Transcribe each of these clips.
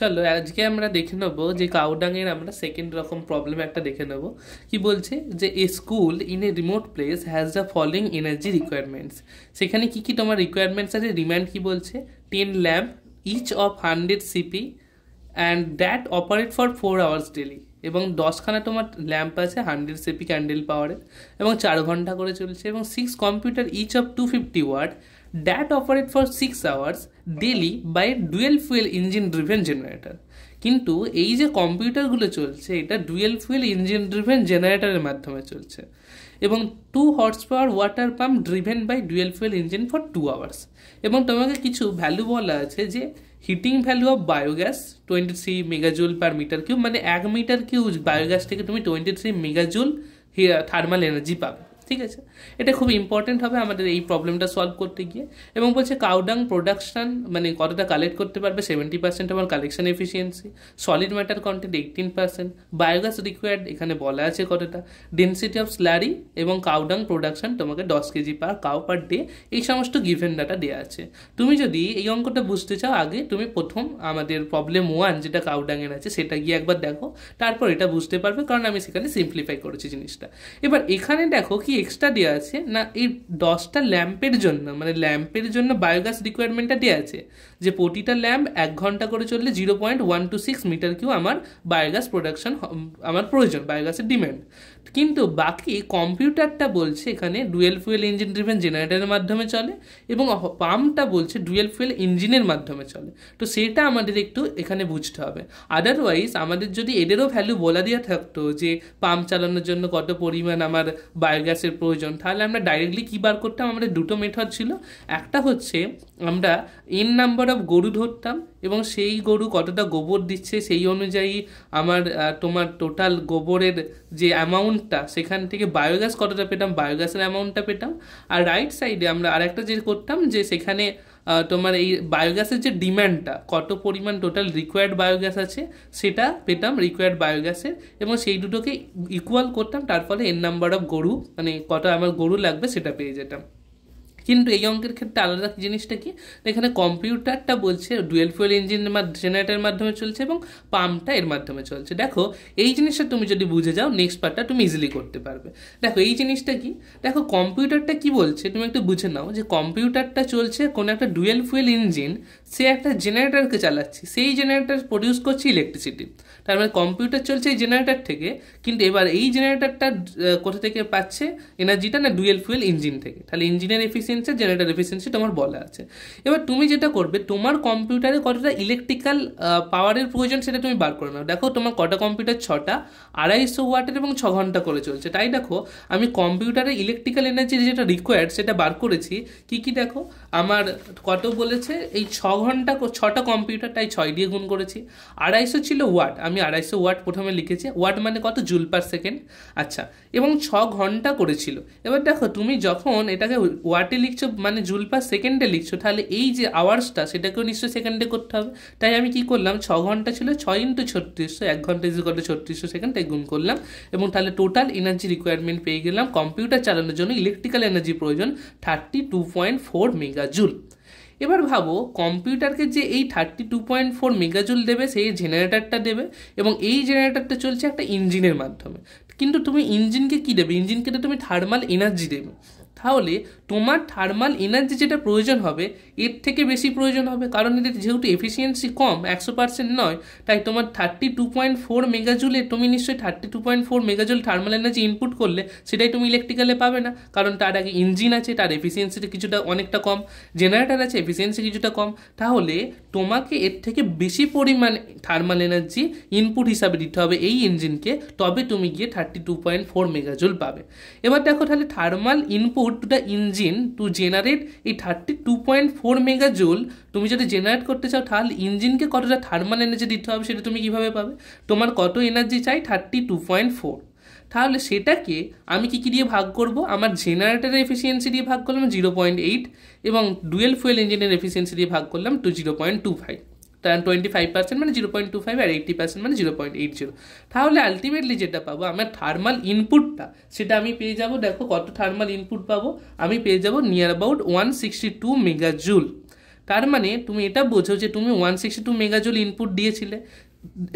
চলো আজকে আমরা দেখে নেবো যে কাউডাংয়ের আমরা সেকেন্ড রকম প্রবলেম একটা দেখে নেবো। কি বলছে যে a school in a remote place has the following energy requirements. সেখানে কি কি তোমার রিকোয়ারমেন্টস আছে, ডিমান্ড কি বলছে, 10 lamp each of 100 CP and that operate for 4 hours daily. এবং 10খানা তোমার ল্যাম্প আছে 100 সিপি ক্যান্ডেল পাওয়ারের এবং 4 ঘন্টা করে চলছে, এবং 6 computer each of 250 watt that operate for 6 hours daily by dual fuel engine driven generator. কিন্তু এই যে কম্পিউটারগুলো চলছে এটা ডুয়েল ফুয়েল ইঞ্জিন ড্রিভেন জেনারেটরের মাধ্যমে চলছে, এবং 2 horse power water pump driven by dual fuel engine for 2 hours. এবং তোমাকে কিছু ভ্যালু বলা আছে যে heating value of biogas 23 megajoule per meter cube, মানে 1 মিটার কিউব বায়োগ্যাস থেকে তুমি 23 মেগাজুল থার্মাল এনার্জি পাবে। ঠিক আছে, এটা খুব ইম্পর্টেন্ট হবে আমাদের এই প্রবলেমটা সলভ করতে গিয়ে। এবং বলছে কাউডাং প্রোডাকশন মানে কতটা কালেক্ট করতে পারবে, 70% আমার collection efficiency, solid matter content 18%, biogas required এখানে বলা আছে কতটা, ডেন্সিটি অফ স্ল্যারি এবং কাউডাং প্রোডাকশন তোমাকে 10 কেজি পার কাউ পার ডে, এই সমস্ত গিভেন ডাটা দেওয়া আছে। তুমি যদি এই অঙ্কটা বুঝতে চাও আগে তুমি প্রথম আমাদের প্রবলেম 1 যেটা কাউডাংয়ের আছে সেটা গিয়ে একবার দেখো, তারপর এটা বুঝতে পারবে, কারণ আমি সেখানে সিম্পলিফাই করেছি জিনিসটা। এবার এখানে দেখো কি এক্সট্রা দেওয়া আছে না, এই 10টা ল্যাম্পের জন্য মানে ল্যাম্পের জন্য বায়োগ্যাস রিকোয়ারমেন্টটা দেওয়া আছে যে প্রতিটা ল্যাম্প 1 ঘন্টা করে চললে 0.126 মিটার কিউ আমার বায়োগ্যাস প্রোডাকশন আমার প্রয়োজন, বায়োগ্যাসের ডিমান্ড। কিন্তু বাকি কম্পিউটারটা বলছে এখানে ডুয়েল ফুয়েল ইঞ্জিন ড্রিভেন জেনারেটরের মাধ্যমে চলে, এবং পাম্পটা বলছে ডুয়েল ফুয়েল ইঞ্জিনের মাধ্যমে চলে। তো সেটা আমাদের একটু এখানে বুঝতে হবে। আদারওয়াইজ আমাদের যদি এদেরও ভ্যালু বলা দেওয়া থাকতো যে পাম্প চালানোর জন্য কত পরিমাণ আমার বায়োগ্যাসের প্রয়োজন, তাহলে আমরা ডাইরেক্টলি কী বার করতাম, আমাদের দুটো মেথড ছিল। একটা হচ্ছে আমরা এন নাম্বার অফ গরু ধরতাম এবং সেই গরু কতটা গোবর দিচ্ছে সেই অনুযায়ী আমার তোমার টোটাল গোবরের যে অ্যামাউন্টটা সেখান থেকে বায়োগ্যাস কতটা পেতাম, বায়োগ্যাসের অ্যামাউন্টটা পেতাম। আর রাইট সাইডে আমরা আরেকটা যে করতাম যে সেখানে তোমার এই বায়োগ্যাসের যে ডিম্যান্ডটা কত পরিমাণ টোটাল রিকোয়ার্ড বায়োগ্যাস আছে সেটা পেতাম রিকোয়ার্ড বায়োগ্যাসের, এবং সেই দুটোকে ইকুয়াল করতাম, তার ফলে এন নাম্বার অফ গরু মানে কত আমার গরু লাগবে সেটা পেয়ে যেতাম। কিন্তু এই অঙ্কের ক্ষেত্রে আলাদা জিনিসটা কি, এখানে কম্পিউটারটা বলছে ডুয়েল ফুয়েল ইঞ্জিন জেনারেটরের মাধ্যমে চলছে এবং পাম্পটা এর মাধ্যমে চলছে। দেখো এই জিনিসটা তুমি যদি বুঝে যাও নেক্সট পার্টটা তুমি ইজিলি করতে পারবে। দেখো এই জিনিসটা কি, দেখো কম্পিউটারটা কি বলছে তুমি একটু বুঝে নাও যে কম্পিউটারটা চলছে কোনো একটা ডুয়েল ফুয়েল ইঞ্জিন, সে একটা জেনারেটরকে চালাচ্ছে, সেই জেনারেটর প্রডিউস করছে ইলেকট্রিসিটি। তার মানে কম্পিউটার চলছে এই জেনারেটর থেকে, কিন্তু এবার এই জেনারেটরটা কোথা থেকে পাচ্ছে এনার্জিটা, না ডুয়েল ফুয়েল ইঞ্জিন থেকে। তাহলে ইঞ্জিনের এফিসিয়েন্সি জেনারেটর এফিসিয়েন্সি তোমার বলা আছে। এবার তুমি যেটা করবে তোমার কম্পিউটারে কতটা ইলেকট্রিক্যাল পাওয়ারের প্রয়োজন সেটা তুমি বার করে নাও। দেখো তোমার কটা কম্পিউটার, 6টা, 250 ওয়াটের এবং 6 ঘন্টা করে চলছে। তাই দেখো আমি কম্পিউটারে ইলেকট্রিক্যাল এনার্জি যেটা রিকোয়ার্ড সেটা বার করেছি। কি কি দেখো আমার কত বলেছে, এই 6 ঘন্টা 6টা কম্পিউটার, তাই 6 দিয়ে গুণ করেছি। 250 ছিল ওয়াট, আমি 250 ওয়াট প্রথমে লিখেছি, ওয়াট মানে কত, জুল পার সেকেন্ড। আচ্ছা, এবং 6 ঘন্টা করেছিল। এবার দেখো তুমি যখন এটাকে ওয়াটে লিখছো মানে জুল পার সেকেন্ডে লিখছো, তাহলে এই যে আওয়ার্সটা সেটাকেও নিশ্চয়ই সেকেন্ডে করতে হবে। তাই আমি কি করলাম, 6 ঘন্টা ছিল 6 × 3600, 1 ঘন্টা ইজ ইকুয়াল টু 3600 সেকেন্ড, তাই গুণ করলাম, এবং তাহলে টোটাল এনার্জি রিকোয়ারমেন্ট পেয়ে গেলাম। কম্পিউটার চালানোর জন্য ইলেকট্রিক্যাল এনার্জি প্রয়োজন 32.4 মেগাজুল। এবার ভাবো কম্পিউটারকে যে এই 32.4 মেগাজুল দেবে সেই জেনারেটরটা দেবে, এবং এই জেনারেটরটা চলছে একটা ইঞ্জিনের মাধ্যমে। কিন্তু তুমি ইঞ্জিনকে কি দেবে, ইঞ্জিনকে তুমি থার্মাল এনার্জি দেবে। তাহলে তোমার থার্মাল এনার্জি যেটা প্রয়োজন হবে এর থেকে বেশি প্রয়োজন হবে, কারণ এদের যেহেতু এফিসিয়েন্সি কম 100% নয়, তাই তোমার 32.4 মেগাজুলে তুমি নিশ্চয়ই 32.4 মেগাজুল থার্মাল এনার্জি ইনপুট করলে সেটাই তুমি ইলেকট্রিক্যালে পাবে না, কারণ তার আগে ইঞ্জিন আছে, তার এফিসিয়েন্সিটা কিছুটা অনেকটা কম, জেনারেটর আছে এফিসিয়েন্সি কিছুটা কম। তাহলে তোমাকে এর থেকে বেশি পরিমাণ থার্মাল এনার্জি ইনপুট হিসাবে দিতে হবে এই ইঞ্জিনকে, তবে তুমি গিয়ে 32.4 মেগাজুল পাবে। এবার দেখো তাহলে thermal input to the engine to generate এই 32.4 মেগাজুল তুমি যদি জেনারেট করতে চাও, তাহলে ইঞ্জিনকে কতটা থার্মাল এনার্জি দিতে হবে সেটা তুমি কিভাবে পাবে, তোমার কত এনার্জি চাই 32.4, তাহলে সেটাকে আমি কি দিয়ে ভাগ করব, আমার জেনারেটরের এফিসিয়েন্সি দিয়ে ভাগ করলাম 0.8, এবং ডুয়েল ফুয়েল ইঞ্জিনের এফিসিয়েন্সি দিয়ে ভাগ করলাম 0.25, তার 25% মানে 0.25, আর 80% মানে 0.80। তাহলে আলটিমেটলি যেটা পাবো আমার থার্মাল ইনপুটটা সেটা আমি পেয়ে যাব, দেখো কত থার্মাল ইনপুট পাবো, আমি পেয়ে যাব নিয়ার অ্যাবাউট 162 মেগাজুল। তার মানে তুমি এটা বোঝো যে তুমি 162 মেগাজুল ইনপুট দিয়েছিলে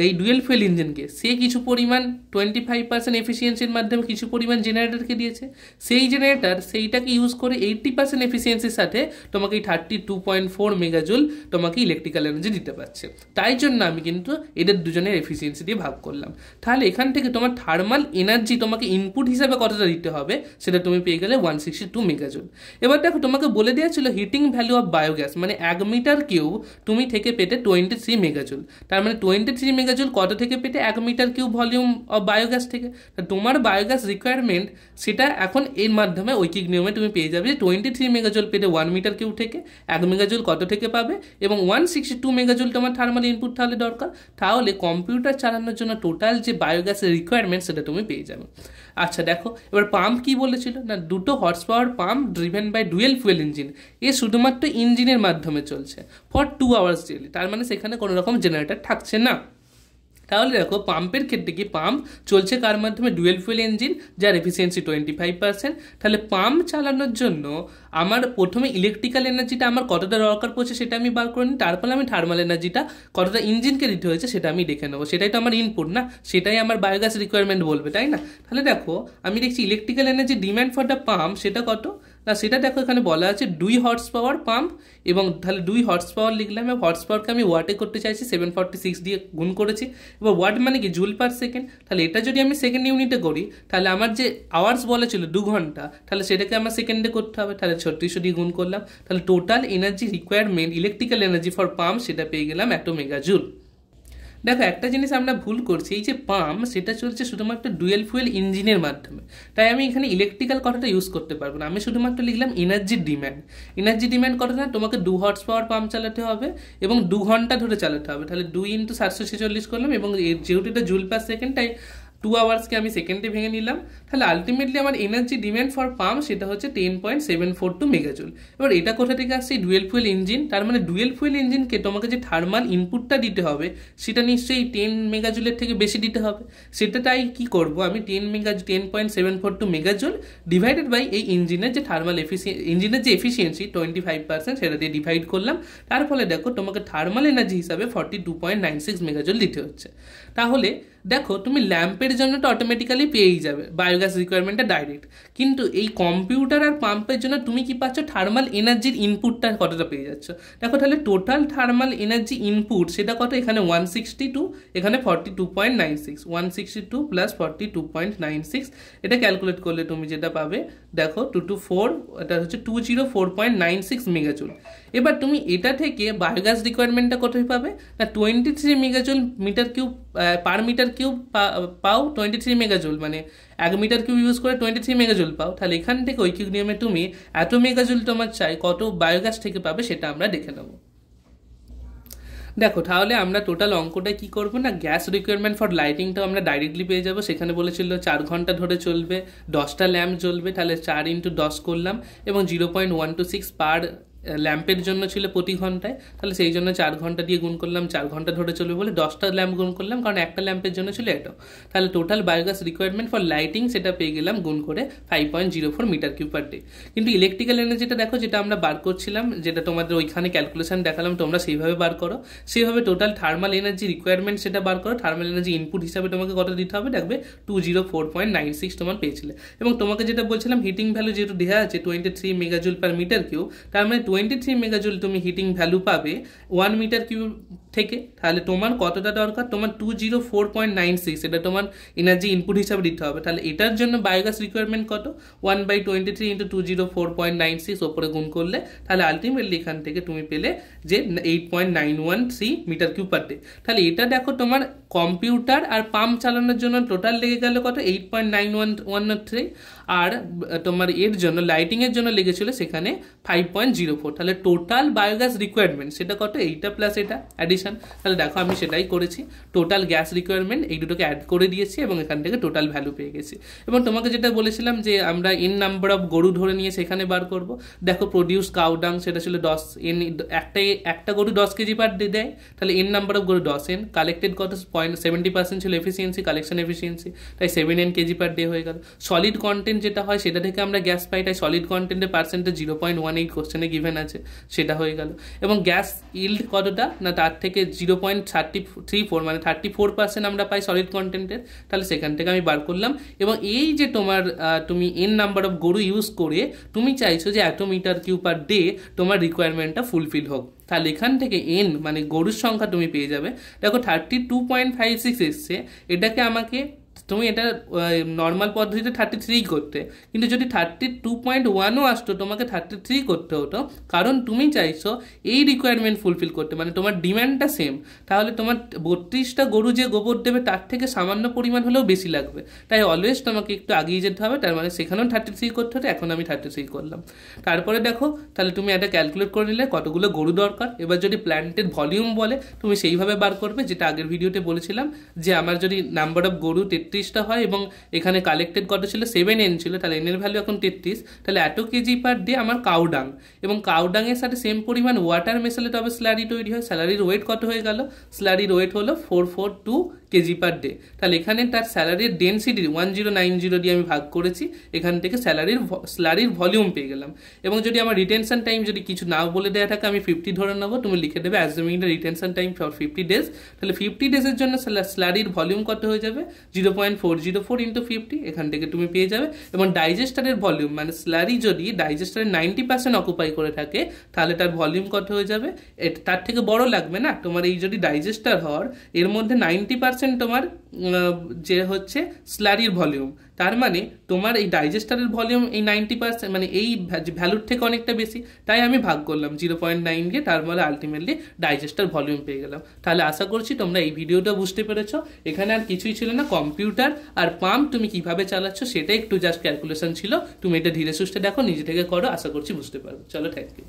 এই ডুয়েল ফুয়েল ইঞ্জিনকে, সে কিছু পরিমাণ 25% এফিসিয়েন্সির মাধ্যমে কিছু পরিমাণ জেনারেটরকে দিয়েছে, সেই জেনারেটর সেইটাকে ইউজ করে 80% এফিসিয়েন্সির সাথে তোমাকে এই 32.4 মেগাজুল তোমাকে ইলেকট্রিক্যাল এনার্জি দিতে পারছে। তাই জন্য আমি কিন্তু এদের দুজনের এফিসিয়েন্সি দিয়ে ভাগ করলাম। তাহলে এখান থেকে তোমার থার্মাল এনার্জি তোমাকে ইনপুট হিসাবে কতটা দিতে হবে সেটা তুমি পেয়ে গেলে 162 মেগাজুল। এবার দেখো তোমাকে বলে দেওয়া ছিল হিটিং ভ্যালু অফ বায়োগ্যাস, মানে 1 মিটার কিউব তুমি থেকে পেতে 23 মেগাজুল। তার মানে 23 মেগাজুল কত থেকে পেতে 1 meter cube volume of biogas থেকে। তোমার বায়োগ্যাস রিকোয়ারমেন্ট সেটা এখন এর মাধ্যমে ঐকিক নিয়মে তুমি পেয়ে যাবে যে 23 মেগাজুল পেতে 1 মিটার কিউব থেকে 1 মেগাজুল কত থেকে পাবে, এবং 162 মেগাজুল তোমার থার্মাল ইনপুট তাহলে দরকার। তাহলে কম্পিউটার চালানোর জন্য টোটাল যে বায়োগ্যাসের রিকোয়ারমেন্ট সেটা তুমি পেয়ে যাবে। আচ্ছা দেখো এবার পাম্প কি বলেছিল না, 2 horse power pump driven by dual fuel engine, এ শুধুমাত্র ইঞ্জিনের মাধ্যমে চলছে ফর 2 আওয়ার্স ডেলি। তার মানে সেখানে কোনো রকম জেনারেটর থাকছে না। তাহলে দেখো পাম্পের ক্ষেত্রে কি পাম্প চলছে কার মাধ্যমে, ডুয়েল ফুয়েল ইঞ্জিন যার এফিসিয়েন্সি 25%। তাহলে পাম্প চালানোর জন্য আমার প্রথমে ইলেকট্রিক্যাল এনার্জিটা আমার কতটা দরকার পড়ছে সেটা আমি বার করে নিই, তারপরে আমি থার্মাল এনার্জিটা কতটা ইঞ্জিনকে দিতে হয়েছে সেটা আমি দেখে নেবো। সেটাই তো আমার ইনপুট না, সেটাই আমার বায়োগ্যাস রিকোয়ারমেন্ট বলবে, তাই না? তাহলে দেখো আমি দেখছি electrical energy demand for the pump সেটা কত না, সেটা দেখো এখানে বলা আছে 2 হর্স পাওয়ার পাম্প, এবং তাহলে 2 হর্স পাওয়ার লিখলাম, এবং হর্স পাওয়ারকে আমি ওয়াটে করতে চাইছি 746 দিয়ে গুণ করেছি। এবার ওয়াট মানে কি জুল পার সেকেন্ড, তাহলে এটা যদি আমি সেকেন্ড ইউনিটে করি তাহলে আমার যে আওয়ার্স বলা ছিল 2 ঘন্টা, তাহলে সেটাকে আমার সেকেন্ডে করতে হবে, তাহলে 3600 দিয়ে গুণ করলাম। তাহলে total energy requirement electrical energy for pump সেটা পেয়ে গেলাম 1 মেগাজুল। দেখো একটা জিনিস আমরা ভুল করছি, এই যে পাম্প সেটা চলছে শুধুমাত্র ডুয়েল ফুয়েল ইঞ্জিনের মাধ্যমে, তাই আমি এখানে ইলেকট্রিক্যাল কথাটা ইউজ করতে পারবো না। আমি শুধুমাত্র লিখলাম এনার্জি ডিম্যান্ড। এনার্জি ডিম্যান্ড কতটা, তোমাকে 2 হর্স পাওয়ার পাম্প চালাতে হবে এবং 2 ঘন্টা ধরে চালাতে হবে, তাহলে 2 × 746 করলাম, এবং যেহেতু এটা জুল পার সেকেন্ড তাই 2 আওয়ার্সকে আমি সেকেন্ডে ভেঙে নিলাম। তাহলে আলটিমেটলি আমার এনার্জি ডিম্যান্ড ফর পাম্প সেটা হচ্ছে 10.742 মেগাজুল। এবার এটা কোথা থেকে আসছে, ডুয়েল ফুয়েল ইঞ্জিন। তার মানে ডুয়েল ফুয়েল ইঞ্জিনকে তোমাকে যে থার্মাল ইনপুটটা দিতে হবে সেটা নিশ্চয়ই 10 মেগাজুলের থেকে বেশি দিতে হবে। সেটা তাই কি করব, আমি 10.742 মেগাজুল ডিভাইডেড বাই এই ইঞ্জিনের যে থার্মাল ইঞ্জিনের যে এফিসিয়েন্সি 25% সেটা দিয়ে ডিভাইড করলাম। তার ফলে দেখো তোমাকে থার্মাল এনার্জি হিসাবে 42.96 মেগাজুল দিতে হচ্ছে। তাহলে দেখো তুমি ল্যাম্পের জন্য তো অটোমেটিক্যালি পেয়েই যাবে বায়োগ্যাস রিকোয়ারমেন্টটা ডাইরেক্ট, কিন্তু এই কম্পিউটার আর পাম্পের জন্য তুমি কি পাচ্ছ, থার্মাল এনার্জির ইনপুটটা কতটা পেয়ে যাচ্ছ। দেখো তাহলে টোটাল থার্মাল এনার্জি ইনপুট সেটা কত, এখানে 162, এখানে 42.96, 162 প্লাস 42.96, এটা ক্যালকুলেট করলে তুমি যেটা পাবে দেখো 224, এটা হচ্ছে 204.96 মেগাজুল। এবার তুমি এটা থেকে বায়োগ্যাস রিকোয়ারমেন্টটা কোথায় পাবে না, 23 megajoule meter cube per meter cube পাও, 23 মেগাজুল মানে 1 মিটার কিউব ইউজ করে 23 মেগাজুল পাও। তাহলে এখান থেকে ঐকিক নিয়মে তুমি এত মেগাজুল তোমার চাই কত বায়োগ্যাস থেকে পাবে সেটা আমরা দেখে নেব। দেখো তাহলে আমরা টোটাল অঙ্কটা কি করবো না, গ্যাস রিকোয়ারমেন্ট ফর লাইটিংটাও আমরা ডাইরেক্টলি পেয়ে যাবো। সেখানে বলেছিল 4 ঘন্টা ধরে চলবে, 10টা ল্যাম্প জ্বলবে, তাহলে 4 × 10 করলাম, এবং 0.126 পার ল্যাম্পের জন্য ছিল প্রতি ঘন্টায়, তাহলে সেই জন্য 4 ঘন্টা দিয়ে গুণ করলাম, 4 ঘন্টা ধরে চলবে বলে 10টা ল্যাম্প গুণ করলাম, কারণ একটা ল্যাম্পের জন্য ছিল এটা। তাহলে total biogas requirement for lighting সেটা পেয়ে গেলাম গুণ করে 5.04 মিটার কিউব পার ডে। কিন্তু ইলেকট্রিক্যাল এনার্জিটা দেখো যেটা আমরা বার করছিলাম, যেটা তোমাদের ওইখানে ক্যালকুলেশন দেখালাম, তোমরা সেইভাবে বার করো, সেইভাবে টোটাল থার্মাল এনার্জি রিকোয়ারমেন্ট সেটা বার করো। থার্মাল এনার্জি ইনপুট হিসাবে তোমাকে কত দিতে হবে দেখবে 204.96 তোমার পেয়েছিলে, এবং তোমাকে যেটা বলছিলাম হিটিং ভ্যালু যেহেতু দেওয়া আছে 23 মেগাজুল পার মিটার কিউব, তার মানে 23 মেগাজুল তুমি হিটিং ভ্যালু পাবে 1 মিটার কিউব থেকে। তাহলে তোমার কতটা দরকার, তোমার 204.96, এটা তোমার এনার্জি ইনপুট হিসাবে দিতে হবে। তাহলে এটার জন্য বায়োগ্যাস রিকোয়ারমেন্ট কত, 1/23 × 204.96 ওপরে গুণ করলে তাহলে আলটিমেটলি এখান থেকে তুমি পেলে যে 8.913 মিটার কিউব পার ডে। তাহলে এটা দেখো তোমার কম্পিউটার আর পাম্প চালানোর জন্য টোটাল লেগে গেল কত, 8.913, আর তোমার এর জন্য লাইটিংয়ের জন্য লেগেছিল সেখানে 5.04। তাহলে টোটাল বায়োগ্যাস রিকোয়ারমেন্ট সেটা কত, এইটা প্লাস এটা অ্যাডিশন ক্যালকুলেশন। তাহলে দেখো আমি সেটাই করেছি, টোটাল গ্যাস রিকোয়ারমেন্ট এই দুটোকে অ্যাড করে দিয়েছি এবং এখান থেকে টোটাল ভ্যালু পেয়ে গেছি। এবং তোমাকে যেটা বলেছিলাম যে আমরা এন নাম্বার অফ গরু ধরে নিয়ে সেখানে বার করব, দেখো প্রডিউস কাউ ডাং সেটা ছিল 10 এন, একটা গরু 10 কেজি পার ডে দেয়, তাহলে এন নাম্বার অফ গরু 10 এন, কালেক্টেড কত 70% ছিল এফিসিয়েন্সি, কালেকশন এফিসিয়েন্সি, তাই 7 এন কেজি পার ডে হয়ে গেল। সলিড কন্টেন্ট যেটা হয় সেটা থেকে আমরা গ্যাস পাই, তাই সলিড কন্টেন্টের পার্সেন্টেজ 0.18 কোশ্চেনে গিভেন আছে, সেটা হয়ে গেল। এবং গ্যাস ইল্ড কতটা না তার থেকে 0.34 মানে 34% আমরা পাই সলিড কন্টেন্টের, তাহলে সেখান থেকে আমি বার করলাম। এবং এই যে তোমার তুমি এন নাম্বার অফ গরু ইউজ করে তুমি চাইছো যে এত মিটার কিউ পার ডে তোমার রিকোয়ারমেন্টটা ফুলফিল হোক, তাহলে এখান থেকে এন মানে গরুর সংখ্যা তুমি পেয়ে যাবে। দেখো 32.56 এসছে, এটাকে আমাকে তুমি এটা নর্মাল পদ্ধতিতে 33 করতে, কিন্তু যদি 32.1ও আসতো তোমাকে 33 করতে হতো, কারণ তুমি চাইছো এই রিকোয়ারমেন্ট ফুলফিল করতে, মানে তোমার ডিম্যান্ডটা সেম, তাহলে তোমার 32টা গরু যে গোবর দেবে তার থেকে সামান্য পরিমাণ হলেও বেশি লাগবে, তাই অলওয়েজ তোমাকে একটু আগিয়ে যেতে হবে। তার মানে সেখানেও 33 করতে হতো, এখন আমি 33 করলাম। তারপরে দেখো তাহলে তুমি এটা ক্যালকুলেট করে নিলে কতগুলো গরু দরকার। এবার যদি প্ল্যান্টের ভলিউম বলে তুমি সেইভাবে বার করবে, যেটা আগের ভিডিওতে বলেছিলাম যে আমার যদি নাম্বার অফ গরু 33টা হয় এবং এখানে কালেক্টেড কত ছিল 7 এন ছিল, তাহলে এনের ভ্যালু এখন 33, তাহলে এত কেজি পার ডে আমার কাউডাং, এবং কাউডাংয়ের সাথে সেম পরিমাণ ওয়াটার মেশালে তবে স্ল্যারি তৈরি হয়। স্যালারির ওয়েট কত হয়ে গেল, স্ল্যারির ওয়েট হলো 442 কেজি পার ডে, তাহলে এখানে তার স্যালারির ডেন্সিটি 1090 দিয়ে আমি ভাগ করেছি, এখান থেকে স্ল্যারির ভলিউম পেয়ে গেলাম। এবং যদি আমার রিটেনশন টাইম যদি কিছু নাও বলে দেওয়া থাকে আমি 50 ধরে নেবো, তুমি লিখে দেবে অ্যাজুমিং the retention time for 50 days, তাহলে 50 ডেজের জন্য স্ল্যারির ভলিউম কত হয়ে যাবে 0.404 ইন্টু 50, এখান থেকে তুমি পেয়ে যাবে। এবং ডাইজেস্টারের ভলিউম মানে স্ল্যারি যদি ডাইজেস্টারের 90% অকুপাই করে থাকে তাহলে তার ভলিউম কত হয়ে যাবে, তার থেকে বড় লাগবে না তোমার, এই যদি ডাইজেস্টার হওয়ার এর মধ্যে 90% তোমার যে হচ্ছে স্ল্যারির ভলিউম, তার মানে তোমার এই ডাইজেস্টারের ভলিউম এই 90% মানে এই ভ্যালুর থেকে অনেকটা বেশি, তাই আমি ভাগ করলাম 0.9 দিয়ে, তার মানে আলটিমেটলি ডাইজেস্টার ভলিউম পেয়ে গেলাম। তাহলে আশা করছি তোমরা এই ভিডিওটা বুঝতে পেরেছো, এখানে আর কিছুই ছিল না, কম্পিউটার আর পাম্প তুমি কিভাবে চালাচ্ছ সেটা একটু জাস্ট ক্যালকুলেশন ছিল, তুমি এটা ধীরে সুস্থে দেখো, নিজে থেকে করো, আশা করছি বুঝতে পারবে। চলো, থ্যাংক ইউ।